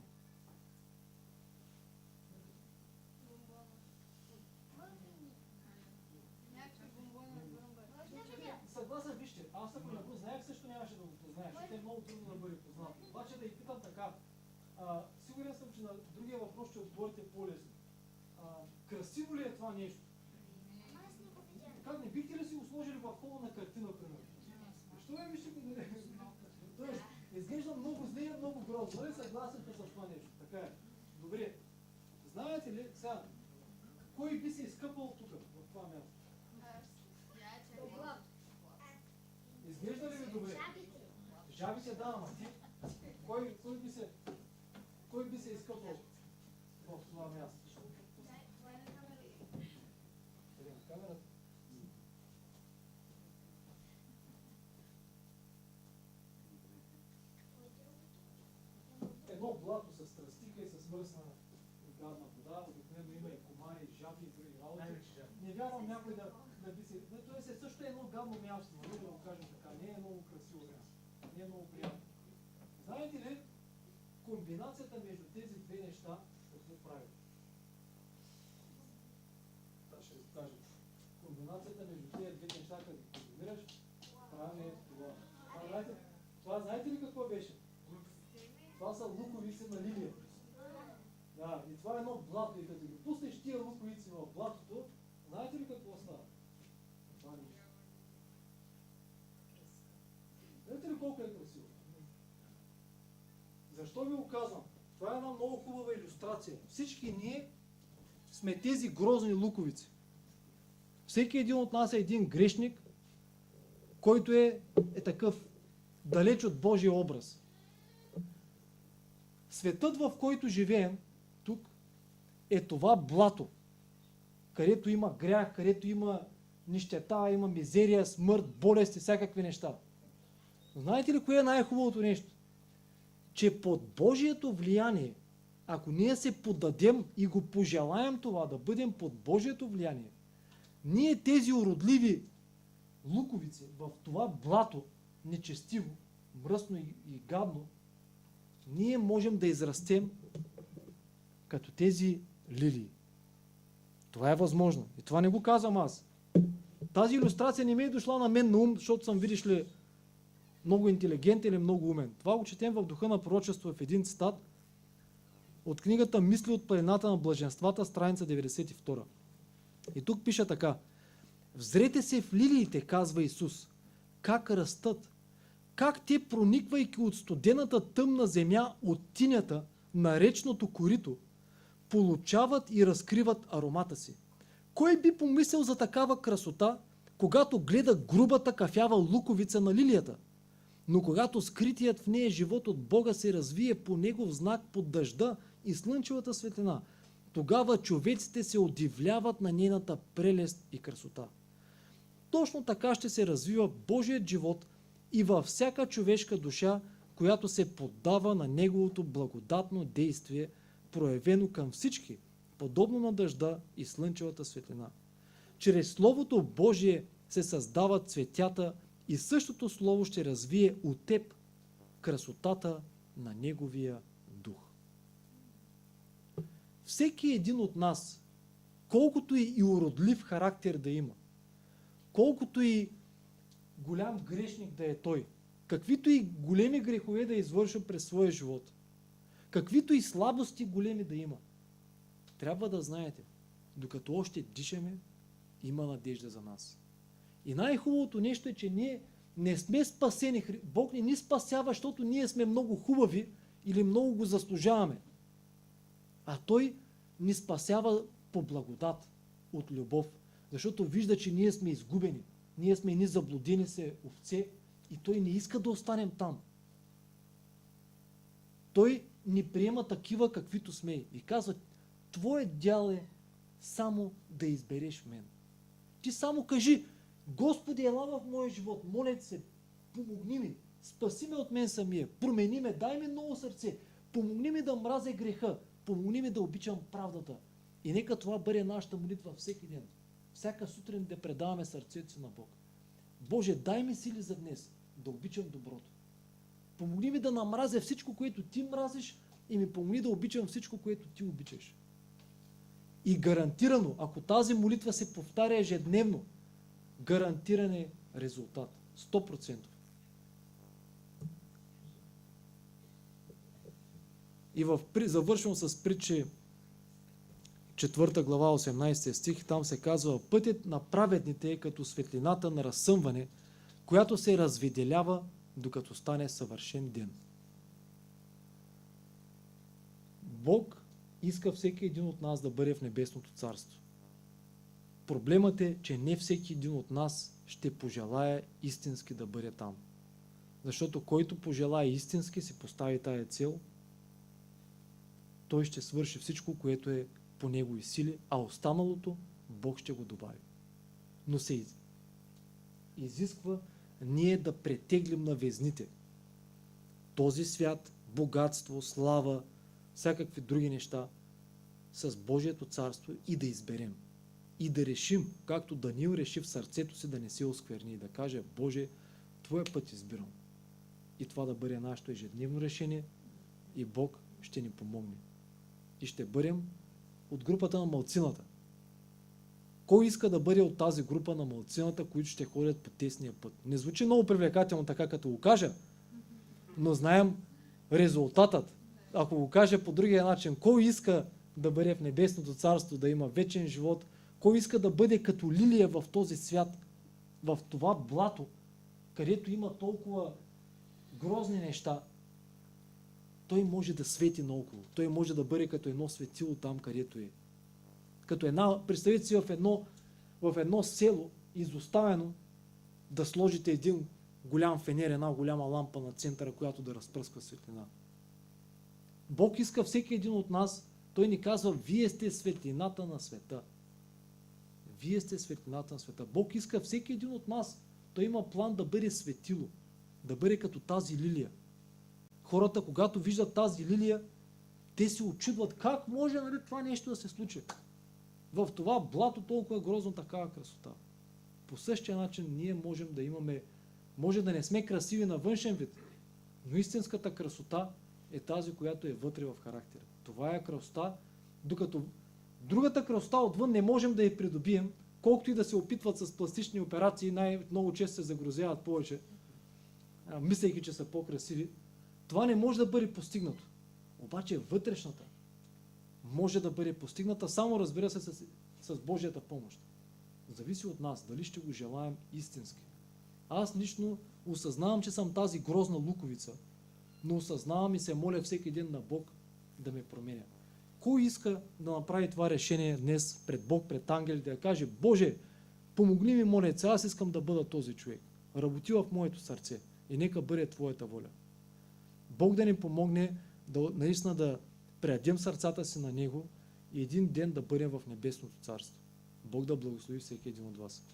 Съгласен, вижте, аз ако не го знаех, също нямаше да го познаеш. Ще е много трудно да бъде познат. Обаче да и питам така. Сигурен съм, че на другия въпрос ще отговорите по-лесно. Красиво ли е това нещо? Как не бихте ли си го сложили в хода на картина, примерно? Що ме вижте? Тоест, изглежда много зле, много грозно. Нали съгласен с това нещо? Така е. Добре. Знаете ли, сега, кой би се изкъпал тук, в това място? Изглежда ли ви добре? Жаби се, да, ама ти. Кой би се изкъпал в това място? Къде на камерата? Едно блато с тръстика и с мръсна и гадна вода, обикновено има и комари, и жаби и други работи. Не вярвам някой да би се... Тоест е също едно гадно място, нали, да го кажем така. Не е много красиво място. Не е много приятно. Знаете ли, комбинацията между тези две неща какво прави? Ще ви кажа. Комбинацията между тези две неща, като ги комбинираш, прави това. Това знаете ли какво беше? Това са луковици на лилия. Да, и това е едно блато. И като ги пуснеш тия луковици в блатото, знаете ли какво става? Това нещо. Знаете ли колко е красиво? Защо ви го казвам? Това е една много хубава илюстрация. Всички ние сме тези грозни луковици. Всеки един от нас е един грешник, който е такъв далеч от Божия образ. Светът, в който живеем тук, е това блато, където има грях, където има нищета, има мизерия, смърт, болест и всякакви неща. Но знаете ли кое е най-хубавото нещо? Че под Божието влияние, ако ние се поддадем и го пожелаем това, да бъдем под Божието влияние, ние тези уродливи луковици в това блато, нечестиво, мръсно и гадно, ние можем да израстем като тези лилии. Това е възможно. И това не го казвам аз. Тази илюстрация не ми е дошла на мен на ум, защото съм, видиш ли, много интелигентен или много умен. Това го четем в духа на пророчество в един цитат от книгата Мисли от планината на блаженствата, страница 92. И тук пише така: взрете се в лилиите, казва Исус, как растат, как те, прониквайки от студената тъмна земя, от тинята на речното корито, получават и разкриват аромата си. Кой би помислил за такава красота, когато гледа грубата кафява луковица на лилията? Но когато скритият в нея живот от Бога се развие по негов знак под дъжда и слънчевата светлина, тогава човеците се удивляват на нейната прелест и красота. Точно така ще се развива Божият живот и във всяка човешка душа, която се поддава на Неговото благодатно действие, проявено към всички, подобно на дъжда и слънчевата светлина. Чрез Словото Божие се създават цветята и същото Слово ще развие от теб красотата на Неговия дух. Всеки един от нас, колкото и уродлив характер да има, колкото и голям грешник да е той, каквито и големи грехове да извършва през своя живот, каквито и слабости големи да има, трябва да знаете, докато още дишаме, има надежда за нас. И най-хубавото нещо е, че ние не сме спасени. Бог не ни спасява, защото ние сме много хубави или много го заслужаваме. А Той ни спасява по благодат, от любов. Защото вижда, че ние сме изгубени. Ние сме ни заблудени се овце и Той не иска да останем там. Той ни приема такива, каквито сме. И казва, твоят дял е само да избереш мен. Ти само кажи, Господи, ела в моя живот, моля ти се, помогни ми, спаси ме от мен самия, промени ме, дай ми ново сърце, помогни ми да мразя греха, помогни ми да обичам правдата. И нека това бъде нашата молитва всеки ден. Всяка сутрин да предаваме сърцето си на Бог. Боже, дай ми сили за днес да обичам доброто. Помогни ми да намразя всичко, което ти мразиш и ми помогни да обичам всичко, което ти обичаш. И гарантирано, ако тази молитва се повтаря ежедневно, гарантиран е резултат. 100%. И завършвам с притчи 4 глава 18 стих, там се казва, пътят на праведните е като светлината на разсъмване, която се развиделява, докато стане съвършен ден. Бог иска всеки един от нас да бъде в небесното царство. Проблемът е, че не всеки един от нас ще пожелае истински да бъде там. Защото който пожелае истински си постави тая цел, той ще свърши всичко, което е по негови сили, а останалото Бог ще го добави. Но се изисква ние да претеглим на везните този свят, богатство, слава, всякакви други неща с Божието царство и да изберем. И да решим, както Даниил реши в сърцето си да не се оскверни и да каже, Боже, Твоя път избирам. И това да бъде нашето ежедневно решение и Бог ще ни помогне. И ще бъдем от групата на малцината. Кой иска да бъде от тази група на малцината, които ще ходят по тесния път? Не звучи много привлекателно така, като го кажа, но знаем резултатът. Ако го кажа по другия начин, кой иска да бъде в небесното царство, да има вечен живот, кой иска да бъде като лилия в този свят, в това блато, където има толкова грозни неща, той може да свети наоколо. Той може да бъде като едно светило там, където е. Като представете си в едно село, изоставено, да сложите един голям фенер, една голяма лампа на центъра, която да разпръсква светлина. Бог иска всеки един от нас, той ни казва, вие сте светлината на света. Вие сте светлината на света. Бог иска всеки един от нас, той има план да бъде светило, да бъде като тази лилия. Хората, когато виждат тази лилия, те се очудват как може това нещо да се случи. В това блато толкова грозно такава красота. По същия начин ние можем да имаме, може да не сме красиви на външен вид, но истинската красота е тази, която е вътре в характера. Това е красота, докато другата красота отвън не можем да я придобием, колкото и да се опитват с пластични операции, много често се загрозяват повече, мислейки, че са по-красиви. Това не може да бъде постигнато. Обаче вътрешната може да бъде постигната само, разбира се, с Божията помощ. Зависи от нас, дали ще го желаем истински. Аз лично осъзнавам, че съм тази грозна луковица, но осъзнавам и се моля всеки ден на Бог да ме променя. Кой иска да направи това решение днес пред Бог, пред ангелите, да каже, Боже, помогни ми, моля, аз искам да бъда този човек. Работи в моето сърце и нека бъде Твоята воля. Бог да ни помогне наистина да предадем сърцата си на Него и един ден да бъдем в Небесното царство. Бог да благослови всеки един от вас.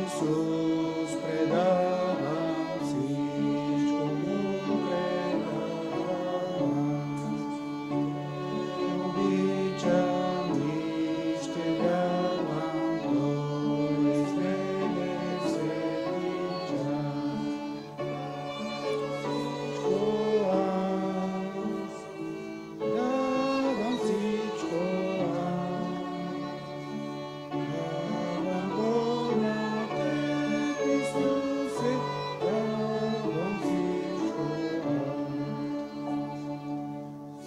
Исус предавам, всичко му предавам. Обичам и ще вярвам, Той с мене всеки час. Всичко аз давам, всичко аз. Давам го на Теб, Исусе, давам всичко аз.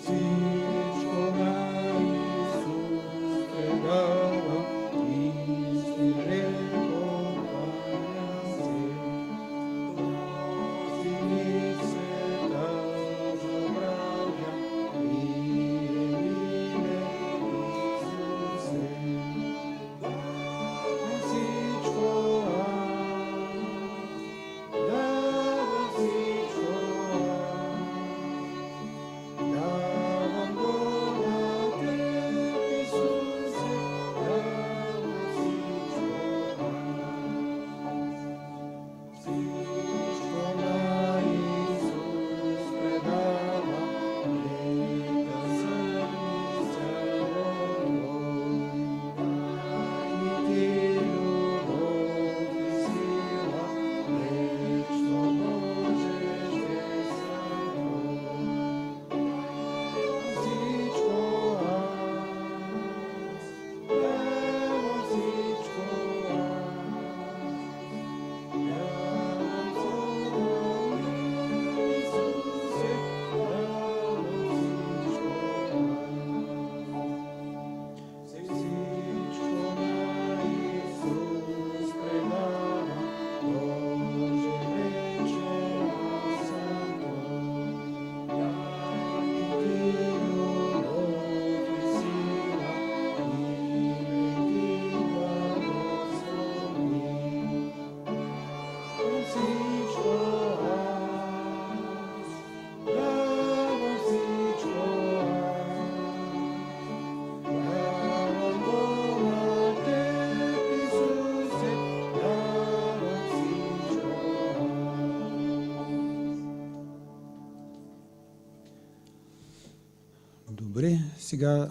Всичко на Исус предавам и смирено кланям се. Синих света забравям и миле Исусе. Всичко аз, давам всичко аз. Давам го на Теб, Исусе, давам всичко аз. Всичко на Исус предавам, нека съм изцяло. Дай ми Ти любов и сила, вечно можеш да съм Твой. Всичко аз, давам всичко аз. Давам само Теб, Исусе, давам всичко аз. Всичко на Исус предавам, Боже вечен аз съм Твой. Дай ми Ти любов и сила, име Ти благослови. Всичко аз, давам всичко аз. Давам го на Теб, Исусе, давам всичко аз. Добре, сега